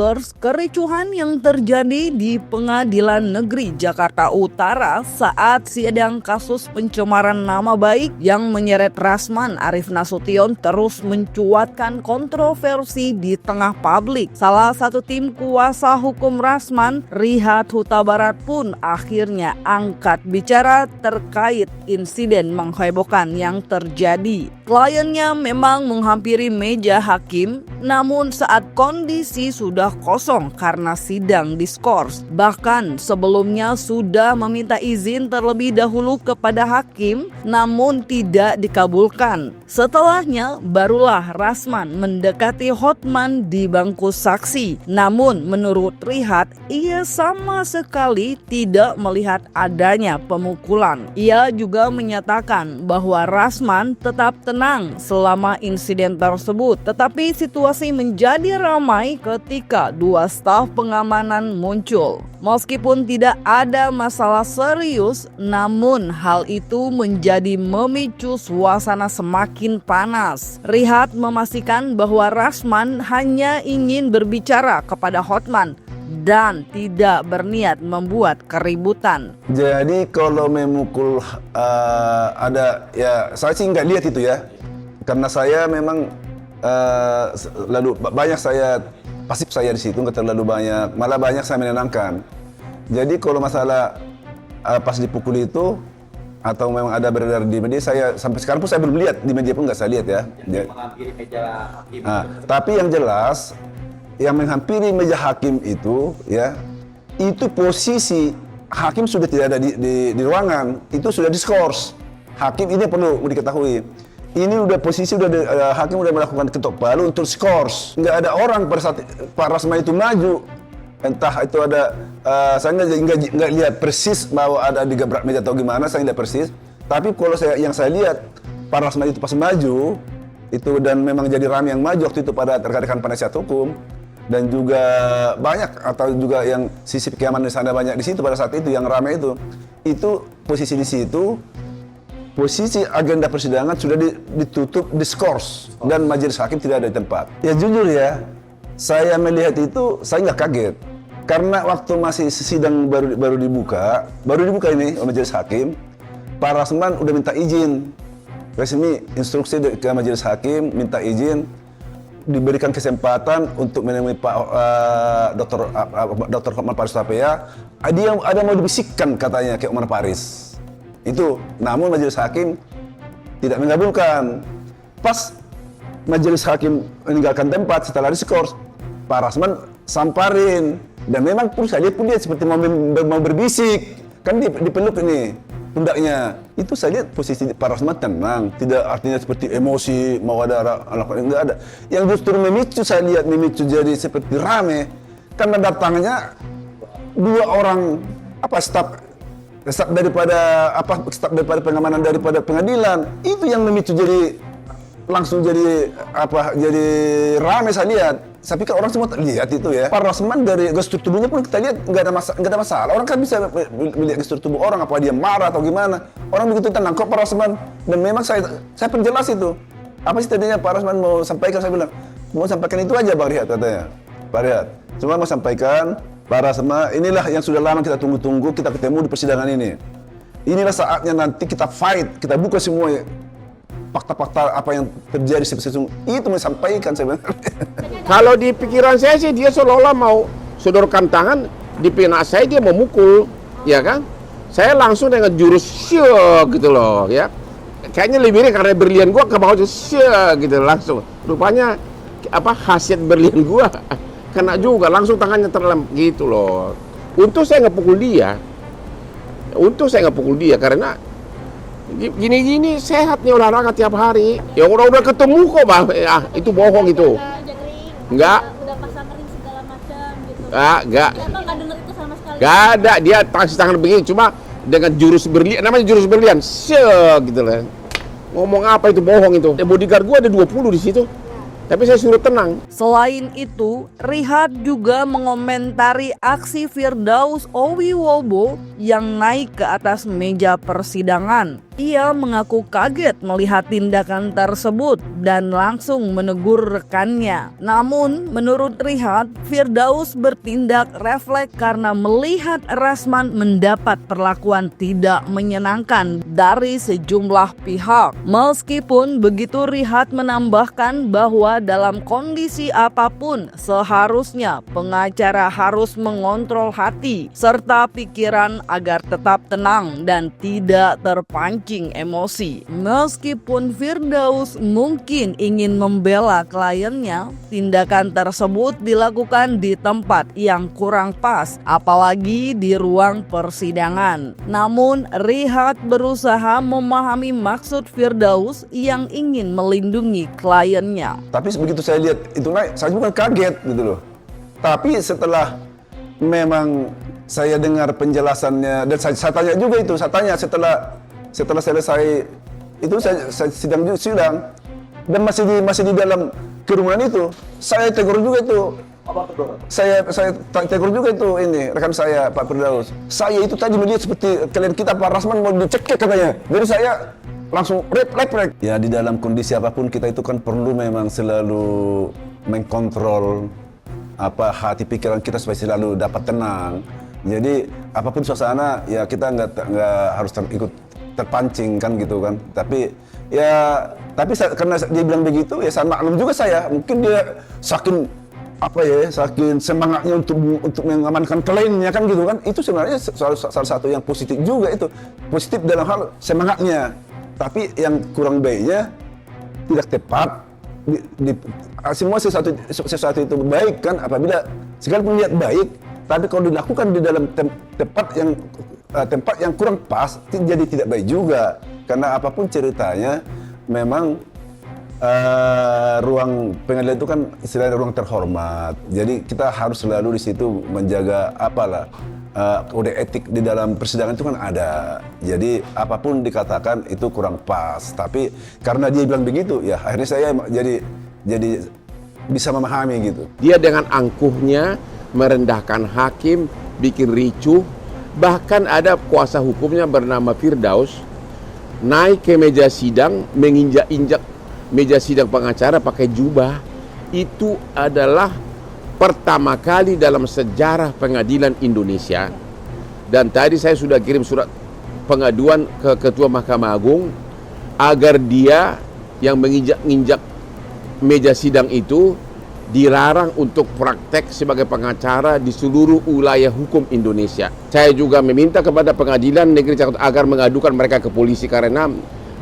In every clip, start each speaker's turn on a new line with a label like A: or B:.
A: Reuters, kericuhan yang terjadi di Pengadilan Negeri Jakarta Utara saat sidang kasus pencemaran nama baik yang menyeret Rasman Arif Nasution terus mencuatkan kontroversi di tengah publik. Salah satu tim kuasa hukum Rasman, Rihat Huta Barat pun akhirnya angkat bicara terkait insiden menghebohkan yang terjadi. Kliennya memang menghampiri meja hakim, namun saat kondisi sudah kosong karena sidang diskors. Bahkan sebelumnya sudah meminta izin terlebih dahulu kepada hakim, namun tidak dikabulkan. Setelahnya barulah Rasman mendekati Hotman di bangku saksi. Namun menurut Rihat, ia sama sekali tidak melihat adanya pemukulan. Ia juga menyatakan bahwa Rasman tetap tenang selama insiden tersebut, tetapi situasi menjadi ramai ketika dua staf pengamanan muncul. Meskipun tidak ada masalah serius, namun hal itu menjadi memicu suasana semakin panas. Rihat memastikan bahwa Rasman hanya ingin berbicara kepada Hotman dan tidak berniat membuat keributan.
B: Jadi kalau memukul ada, ya saya sih nggak lihat itu ya, karena saya memang lalu banyak saya pasif saya di situ, nggak terlalu banyak, malah banyak saya menenangkan. Jadi kalau masalah pas dipukul itu atau memang ada beredar di media, saya sampai sekarang pun saya belum lihat di media pun nggak saya lihat ya. Tapi yang jelas yang menghampiri meja hakim itu ya, itu posisi hakim sudah tidak ada di ruangan, itu sudah diskors. Hakim ini perlu diketahui. Ini udah posisi hakim udah melakukan ketok palu untuk skors. Nggak ada orang pada saat Pak Rasman itu maju. Entah itu ada, saya nggak lihat persis bahwa ada digebrak meja atau gimana, saya nggak persis. Tapi kalau yang saya lihat Pak Rasman itu pas maju itu, dan memang jadi ramai yang maju waktu itu pada rekan-rekan penasihat hukum, dan juga banyak atau juga yang sisi keamanan di sana banyak di situ pada saat itu yang ramai itu posisi di situ. Posisi agenda persidangan sudah ditutup diskors dan majelis hakim tidak ada di tempat. Ya jujur ya, saya melihat itu saya nggak kaget karena waktu masih sidang baru dibuka ini majelis hakim, Pak Rasman udah minta izin resmi, instruksi ke majelis hakim minta izin, diberikan kesempatan untuk menemui Pak Dr. Hotman Paris Hutapea. Dia ada mau dibisikkan katanya ke Hotman Paris. Itu, namun majelis hakim tidak mengabulkan. Pas majelis hakim meninggalkan tempat setelah diskors, Pak Rasman samparin, dan memang pun saya lihat pun dia seperti mau berbisik, kan dipeluk ini pundaknya. Itu saya lihat posisi Pak Rasman tenang, tidak artinya seperti emosi mau ada enggak ada. Yang justru memicu saya lihat jadi seperti rame karena datangnya dua orang staf daripada pengamanan daripada pengadilan, itu yang memicu jadi langsung jadi ramai saya lihat. Saya pikir orang semua lihat itu ya. Pak Rasman dari gestur tubuhnya pun kita lihat nggak ada masalah. Orang kan bisa melihat gestur tubuh orang, apa dia marah atau gimana. Orang begitu tenang kok Pak Rasman. Dan memang saya perjelas itu. Apa sih tadinya Pak Rasman mau sampaikan, saya bilang mau sampaikan itu aja Bang Rihat katanya. Pak Rihat, cuma mau sampaikan Pak Rasman, inilah yang sudah lama kita tunggu-tunggu, kita ketemu di persidangan ini. Inilah saatnya nanti kita fight, kita buka semua fakta-fakta apa yang terjadi seperti itu menyampaikan sebenarnya.
C: Kalau di pikiran saya sih dia seolah-olah mau sodorkan tangan di pinak saya, dia memukul, ya kan? Saya langsung dengan jurus syek gitu loh, ya. Kayaknya lebih karena berlian gua ke bawah syek gitu langsung. Rupanya khasiat berlian gua kena juga, langsung tangannya terlem gitu loh. Untung saya nggak pukul dia, karena gini-gini sehat nih olahraga tiap hari. Ya udah ketemu kok Bang, itu bohong itu. Enggak.
D: Udah pasang ring segala macam gitu.
C: Enggak.
D: Nggak denger itu sama sekali.
C: Enggak ada, dia kasih tangan begini, cuma dengan jurus berlian, namanya jurus berlian, syek gitu loh. Ngomong apa itu bohong itu. Bodyguard gua ada 20 di situ. Tapi saya suruh tenang.
A: Selain itu, Rihat juga mengomentari aksi Firdaus Owi Wolbo yang naik ke atas meja persidangan. Ia mengaku kaget melihat tindakan tersebut dan langsung menegur rekannya. Namun, menurut Rihat, Firdaus bertindak refleks karena melihat Rasman mendapat perlakuan tidak menyenangkan dari sejumlah pihak. Meskipun begitu, Rihat menambahkan bahwa dalam kondisi apapun seharusnya pengacara harus mengontrol hati serta pikiran agar tetap tenang dan tidak terpancing emosi. Meskipun Firdaus mungkin ingin membela kliennya, tindakan tersebut dilakukan di tempat yang kurang pas, apalagi di ruang persidangan. Namun, Rihat berusaha memahami maksud Firdaus yang ingin melindungi kliennya.
B: Tapi begitu saya lihat itu naik, saya juga kaget gitu loh. Tapi setelah memang saya dengar penjelasannya dan saya tanya juga itu, saya tanya setelah selesai itu saya sidang dan masih di dalam kerumunan itu saya tegur juga itu. Saya tegur juga itu ini rekan saya Pak Firdaus. Saya itu tadi melihat seperti klien kita Pak Rasman mau dicekik katanya. Jadi saya langsung refleks. Ya di dalam kondisi apapun kita itu kan perlu memang selalu mengkontrol hati pikiran kita supaya selalu dapat tenang. Jadi apapun suasana ya kita nggak harus ikut terpancing kan gitu kan. Tapi karena dia bilang begitu ya saya maklum juga saya. Mungkin dia saking semangatnya untuk mengamankan kliennya kan gitu kan. Itu sebenarnya salah satu yang positif juga itu. Positif dalam hal semangatnya. Tapi yang kurang baiknya tidak tepat. Semua sesuatu itu baik kan apabila sekalipun niat baik, tapi kalau dilakukan di dalam tempat yang kurang pas, jadi tidak baik juga. Karena apapun ceritanya, memang ruang pengadilan itu kan istilahnya ruang terhormat. Jadi kita harus selalu di situ menjaga kode etik di dalam persidangan itu kan ada. Jadi apapun dikatakan itu kurang pas. Tapi karena dia bilang begitu, ya akhirnya saya jadi bisa memahami gitu.
C: Dia dengan angkuhnya merendahkan hakim, bikin ricuh. Bahkan ada kuasa hukumnya bernama Firdaus naik ke meja sidang, menginjak-injak meja sidang pengacara pakai jubah. Itu adalah pertama kali dalam sejarah pengadilan Indonesia. Dan tadi saya sudah kirim surat pengaduan ke Ketua Mahkamah Agung agar dia yang menginjak-injak meja sidang itu dilarang untuk praktek sebagai pengacara di seluruh wilayah hukum Indonesia. Saya juga meminta kepada Pengadilan Negeri Jakarta agar mengadukan mereka ke polisi karena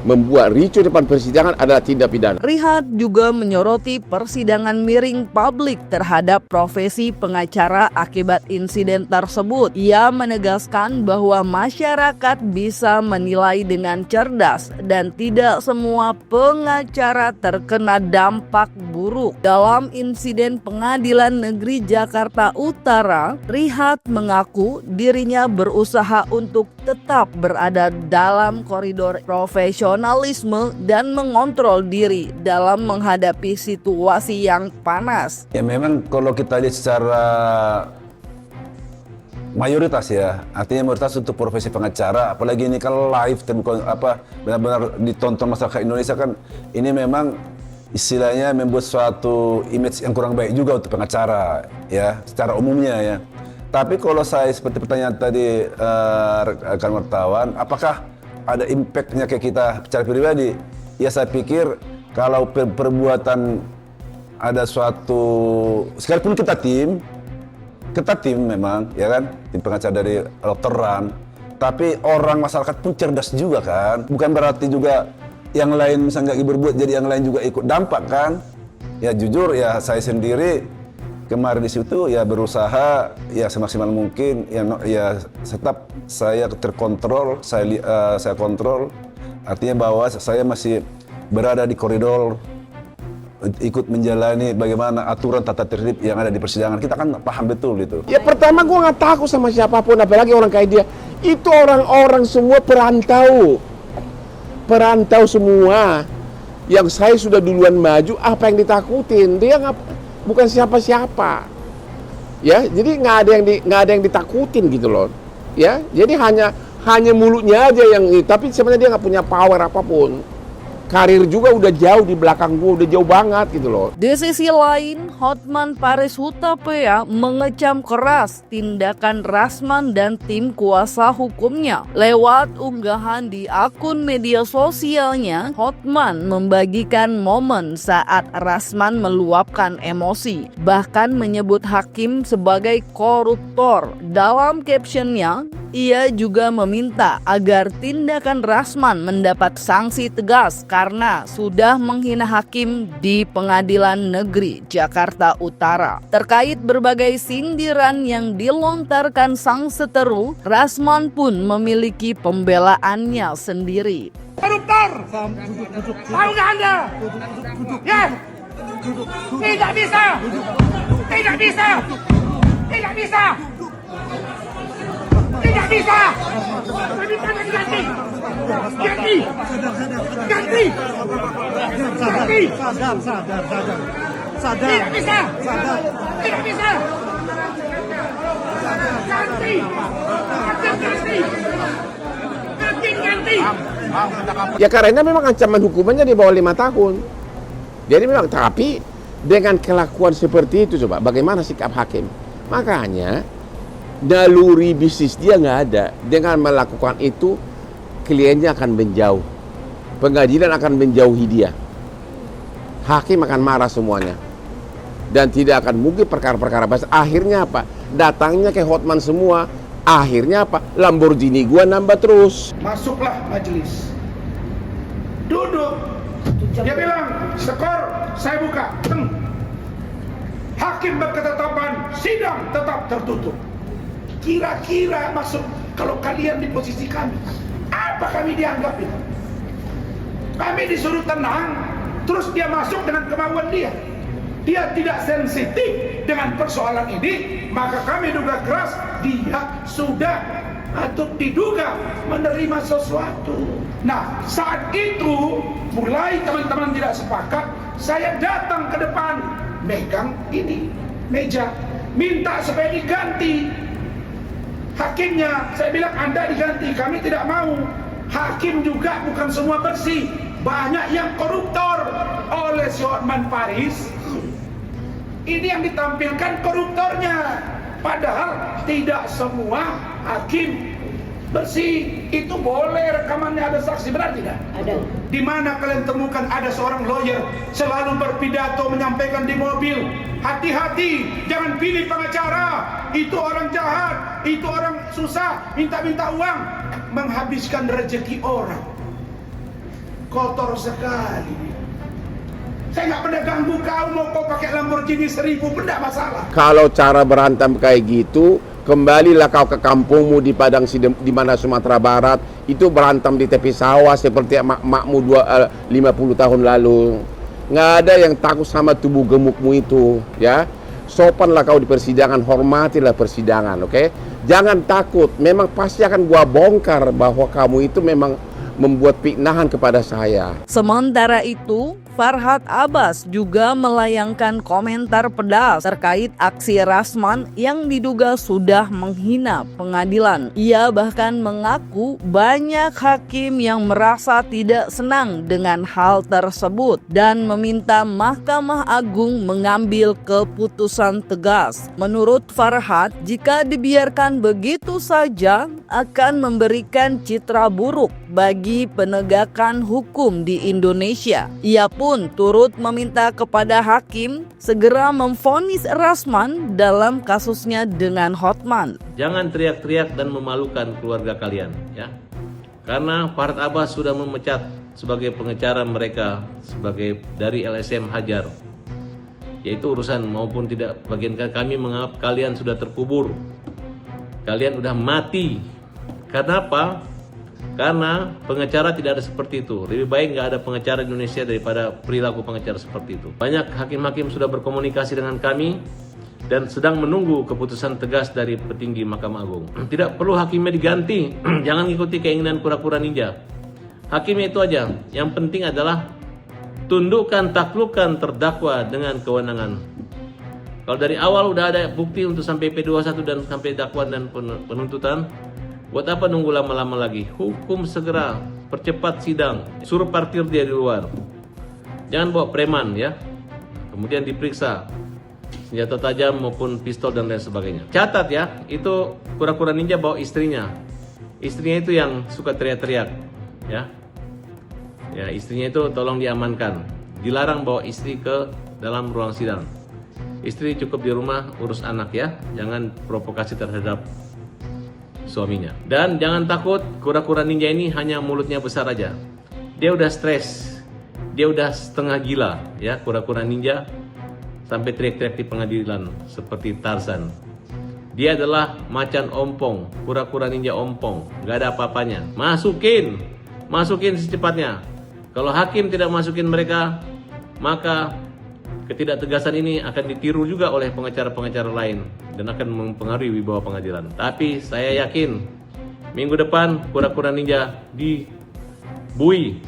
C: membuat ricuh depan persidangan adalah tindak pidana.
A: Rihat juga menyoroti persidangan miring publik terhadap profesi pengacara akibat insiden tersebut. Ia menegaskan bahwa masyarakat bisa menilai dengan cerdas dan tidak semua pengacara terkena dampak buruk. Dalam insiden Pengadilan Negeri Jakarta Utara, Rihat mengaku dirinya berusaha untuk tetap berada dalam koridor profesionalisme dan mengontrol diri dalam menghadapi situasi yang panas.
B: Ya memang kalau kita lihat secara mayoritas ya, artinya mayoritas untuk profesi pengacara, apalagi ini kan live dan benar-benar ditonton masyarakat Indonesia kan, ini memang istilahnya membuat suatu image yang kurang baik juga untuk pengacara ya, secara umumnya ya. Tapi kalau saya seperti pertanyaan tadi rekan wartawan, apakah ada impactnya ke kita secara pribadi? Ya saya pikir kalau perbuatan ada suatu, sekalipun kita tim memang ya kan, tim pengacara dari dokteran, tapi orang masyarakat pun cerdas juga kan, bukan berarti juga yang lain misalnya nggak berbuat jadi yang lain juga ikut dampak kan. Ya jujur ya saya sendiri kemarin di situ ya berusaha ya semaksimal mungkin ya tetap saya terkontrol, saya kontrol, artinya bahwa saya masih berada di koridor ikut menjalani bagaimana aturan tata tertib yang ada di persidangan. Kita kan paham betul itu.
C: Ya pertama gue nggak takut sama siapapun, apalagi orang kayak dia. Itu orang-orang semua perantau semua. Yang saya sudah duluan maju, apa yang ditakutin? Dia bukan siapa-siapa, ya. Jadi nggak ada yang ditakutin gitu loh, ya. Jadi hanya Hanya mulutnya aja yang ini, tapi sebenarnya dia nggak punya power apapun. Karir juga udah jauh di belakang gue, udah jauh banget gitu loh.
A: Di sisi lain, Hotman Paris Hutapea mengecam keras tindakan Rasman dan tim kuasa hukumnya. Lewat unggahan di akun media sosialnya, Hotman membagikan momen saat Rasman meluapkan emosi, bahkan menyebut hakim sebagai koruptor. Dalam captionnya, ia juga meminta agar tindakan Rasman mendapat sanksi tegas karena sudah menghina hakim di Pengadilan Negeri Jakarta Utara. Terkait berbagai sindiran yang dilontarkan sang seteru, Rasman pun memiliki pembelaannya sendiri.
E: Koruptor! Tahu nggak Anda? Ya! Tidak bisa! Tidak bisa! Tidak bisa! Tidak bisa! Kami tangan ganti! Ganti! Ganti! Ganti! Sadar! Tidak bisa! Tidak bisa! Ganti! Ganti! Ganti!
C: Ya karena memang ancaman hukumannya di bawah 5 tahun. Jadi memang, tapi dengan kelakuan seperti itu coba, bagaimana sikap hakim? Makanya naluri bisnis dia nggak ada. Dengan melakukan itu, kliennya akan menjauh. Pengadilan akan menjauhi dia. Hakim akan marah semuanya. Dan tidak akan mungkin perkara-perkara besar. Akhirnya apa? Datangnya ke Hotman semua. Akhirnya apa? Lamborghini gua nambah terus.
E: Masuklah majelis. Duduk. Dia bilang, skor saya buka. Hakim berketetapan, sidang tetap tertutup. Kira-kira masuk, kalau kalian di posisi kami, apa kami dianggap itu? Kami disuruh tenang, terus dia masuk dengan kemauan dia. Dia tidak sensitif dengan persoalan ini, maka kami duga keras dia sudah atau diduga menerima sesuatu. Nah, saat itu mulai teman-teman tidak sepakat, saya datang ke depan, megang ini meja, minta supaya diganti hakimnya. Saya bilang Anda diganti, kami tidak mau. Hakim juga bukan semua bersih, banyak yang koruptor. Oleh si Hotman Paris, ini yang ditampilkan koruptornya, padahal tidak semua hakim bersih. Itu boleh rekamannya, ada saksi, benar tidak? Ada. Di mana kalian temukan ada seorang lawyer selalu berpidato menyampaikan di mobil, hati-hati, jangan pilih pengacara, itu orang jahat, itu orang susah, minta-minta uang, menghabiskan rezeki orang. Kotor sekali. Saya nggak pernah ganggu kau, mau kau pakai Lamborghini 1000 pun tidak masalah.
C: Kalau cara berantem kayak gitu, kembalilah kau ke kampungmu di Padang di mana Sumatera Barat, itu berantem di tepi sawah seperti makmu 50 tahun lalu. Nggak ada yang takut sama tubuh gemukmu itu, ya. Sopanlah kau di persidangan, hormatilah persidangan, oke? Jangan takut, memang pasti akan gua bongkar bahwa kamu itu memang membuat fitnahan kepada saya.
A: Sementara itu, Farhad Abbas juga melayangkan komentar pedas terkait aksi Rasman yang diduga sudah menghina pengadilan. Ia bahkan mengaku banyak hakim yang merasa tidak senang dengan hal tersebut dan meminta Mahkamah Agung mengambil keputusan tegas. Menurut Farhad, jika dibiarkan begitu saja akan memberikan citra buruk bagi penegakan hukum di Indonesia. Ia pun turut meminta kepada hakim segera memvonis Rasman dalam kasusnya dengan Hotman.
F: Jangan teriak-teriak dan memalukan keluarga kalian, ya. Karena Farhad Abbas sudah memecat sebagai pengacara mereka sebagai dari LSM Hajar. Yaitu urusan maupun tidak, bagian kami menganggap kalian sudah terkubur. Kalian sudah mati. Karena apa? Karena pengacara tidak ada seperti itu. Lebih baik nggak ada pengacara di Indonesia daripada perilaku pengacara seperti itu. Banyak hakim-hakim sudah berkomunikasi dengan kami dan sedang menunggu keputusan tegas dari petinggi Mahkamah Agung. Tidak perlu hakimnya diganti. Jangan ikuti keinginan kura-kura ninja. Hakimnya itu aja. Yang penting adalah tundukkan, taklukkan terdakwa dengan kewenangan. Kalau dari awal udah ada bukti untuk sampai P21 dan sampai dakwaan dan penuntutan, Buat apa nunggu lama-lama lagi? Hukum segera, percepat sidang, suruh parkir dia di luar. Jangan bawa preman ya. Kemudian diperiksa senjata tajam maupun pistol dan lain sebagainya. Catat ya, itu kura-kura ninja bawa istrinya. Istrinya itu yang suka teriak-teriak ya. Ya, istrinya itu tolong diamankan. Dilarang bawa istri ke dalam ruang sidang. Istri cukup di rumah urus anak ya. Jangan provokasi terhadap suaminya. Dan jangan takut, kura-kura ninja ini hanya mulutnya besar aja. Dia udah stres. Dia udah setengah gila ya, kura-kura ninja sampai teriak-teriak di pengadilan seperti Tarzan. Dia adalah macan ompong, kura-kura ninja ompong, gak ada apa-apanya. Masukin secepatnya. Kalau hakim tidak masukin mereka, maka ketidaktegasan ini akan ditiru juga oleh pengacara-pengacara lain dan akan mempengaruhi wibawa pengadilan. Tapi saya yakin minggu depan kura-kura ninja dibui.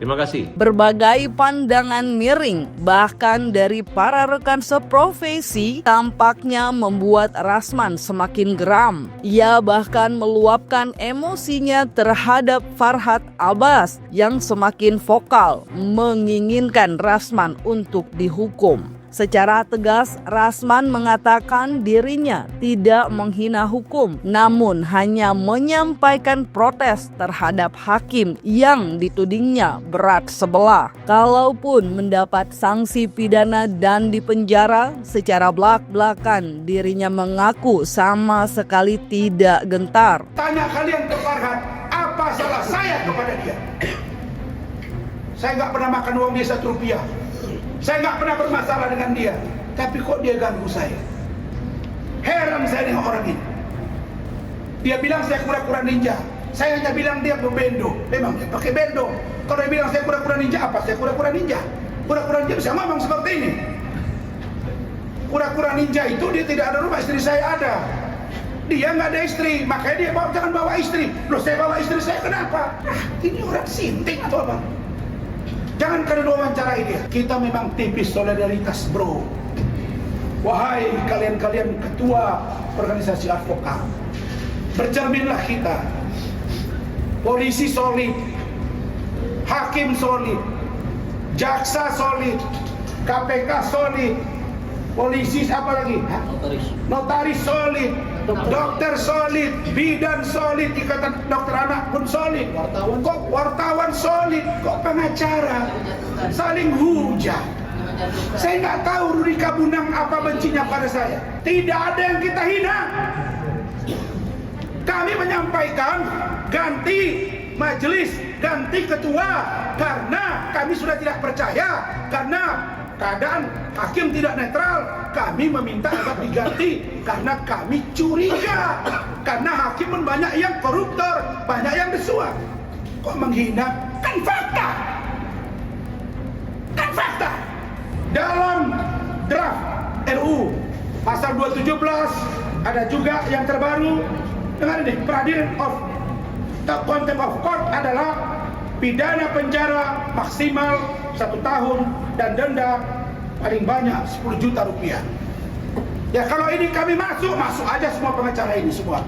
F: Terima kasih.
A: Berbagai pandangan miring, bahkan dari para rekan seprofesi, tampaknya membuat Rasman semakin geram. Ia bahkan meluapkan emosinya terhadap Farhad Abbas yang semakin vokal menginginkan Rasman untuk dihukum. Secara tegas, Rasman mengatakan dirinya tidak menghina hukum, namun hanya menyampaikan protes terhadap hakim yang ditudingnya berat sebelah. Kalaupun mendapat sanksi pidana dan dipenjara, secara belak-belakan dirinya mengaku sama sekali tidak gentar.
E: Tanya kalian ke Farhad, apa salah saya kepada dia? Saya nggak pernah makan uang dia 1 rupiah. Saya nggak pernah bermasalah dengan dia. Tapi kok dia ganggu saya? Heran saya dengan orang ini. Dia bilang saya kura-kura ninja. Saya hanya bilang dia berbendo. Memang dia pakai bendo. Kalau dia bilang saya kura-kura ninja, apa saya kura-kura ninja? Kura-kura ninja bisa ngomong seperti ini. Kura-kura ninja itu dia tidak ada rumah, istri saya ada. Dia nggak ada istri, makanya dia jangan bawa istri. Loh, saya bawa istri saya kenapa? Ini orang sinting atau apa? Jangan kalian wawancarai dia. Kita memang tipis solidaritas, bro. Wahai kalian-kalian ketua organisasi advokat, bercerminlah kita. Polisi solid, hakim solid, jaksa solid, KPK solid, polisi apa lagi? Notaris solid, dokter solid, bidan solid, ikatan dokter anak pun solid, kok wartawan solid, kok pengacara saling hujat. Saya nggak tahu Rudi Kabunang apa bencinya pada saya. Tidak ada yang kita hina. Kami menyampaikan ganti majelis, ganti ketua, karena kami sudah tidak percaya, karena keadaan hakim tidak netral. Kami meminta agar diganti karena kami curiga, karena hakim pun banyak yang koruptor, banyak yang desuan. Kok menghina? Kan fakta. Kan fakta. Dalam draft RU pasal 217 ada juga yang terbaru. Dengar ini, peradilan of contempt of court adalah pidana penjara maksimal 1 tahun dan denda paling banyak 10 juta rupiah. Ya kalau ini kami masuk aja semua pengacara ini semua.